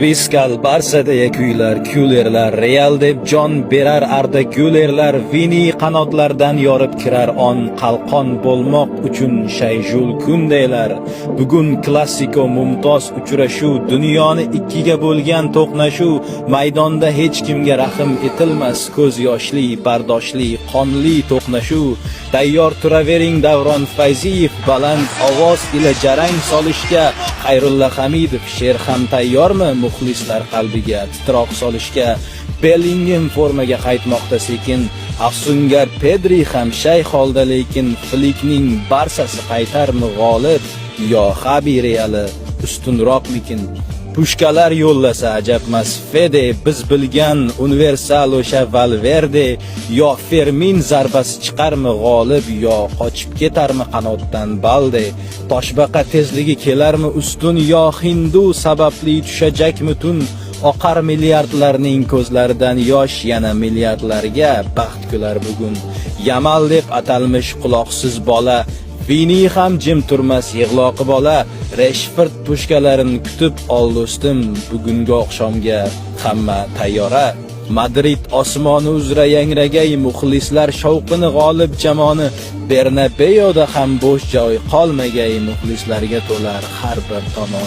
Viskal Barsadagi kuylar, Kullerlar, Real deb jon berar Arda Gülerlar, Vini qanotlardan yorib kirar on, qalqon bo'lmoq uchun Shayjul kundaylar. Bugun klassiko mumtoz uchrashuv, dunyoni ikkiga bo'lgan to'qnashuv, maydonda hech kimga rahm etilmas, ko'z yoshli, bardoshli, qonli to'qnashuv. Tayyor turavering Davron Fayziyev, baland ovoz ila jarang solishga, Xayrulla Hamidov, Sher ham tayyormi muxlislar qalbiga titroq solishga? Bellingham formaga qaytmoqda sekin, afsungar Pedri ham shay holda, lekin Flikning Barsasi qaytarmi g'olib, yo Xabi Reali ustunroqmikin? Pushkalar yo'llasa ajabmas Fede, biz bilgan universal o'sha Valverde, yo Fermin zarbasi chiqarmi g'olib, yo qochib ketarmi qanotdan Balde? Toshbaqa tezligi kelarmi ustun, yo Hindu sababli tushajakmi tun? Oqar milliardlarning ko'zlaridan yosh, yana milliardlarga baxt kular bugun. Yamal deb atalmish quloqsiz bola, Vini ham jim turmas yig'loqi bola. Rashford pushkalarini kutib ol do'stim, bugungi oqshomga hamma tayyora. Madrid osmoni uzra yangragay, muxlislar shavqini g'olib jamoni, Bernabeuda ham bo'sh joy qolmagay, muxlislarga to'lar har bir tomon.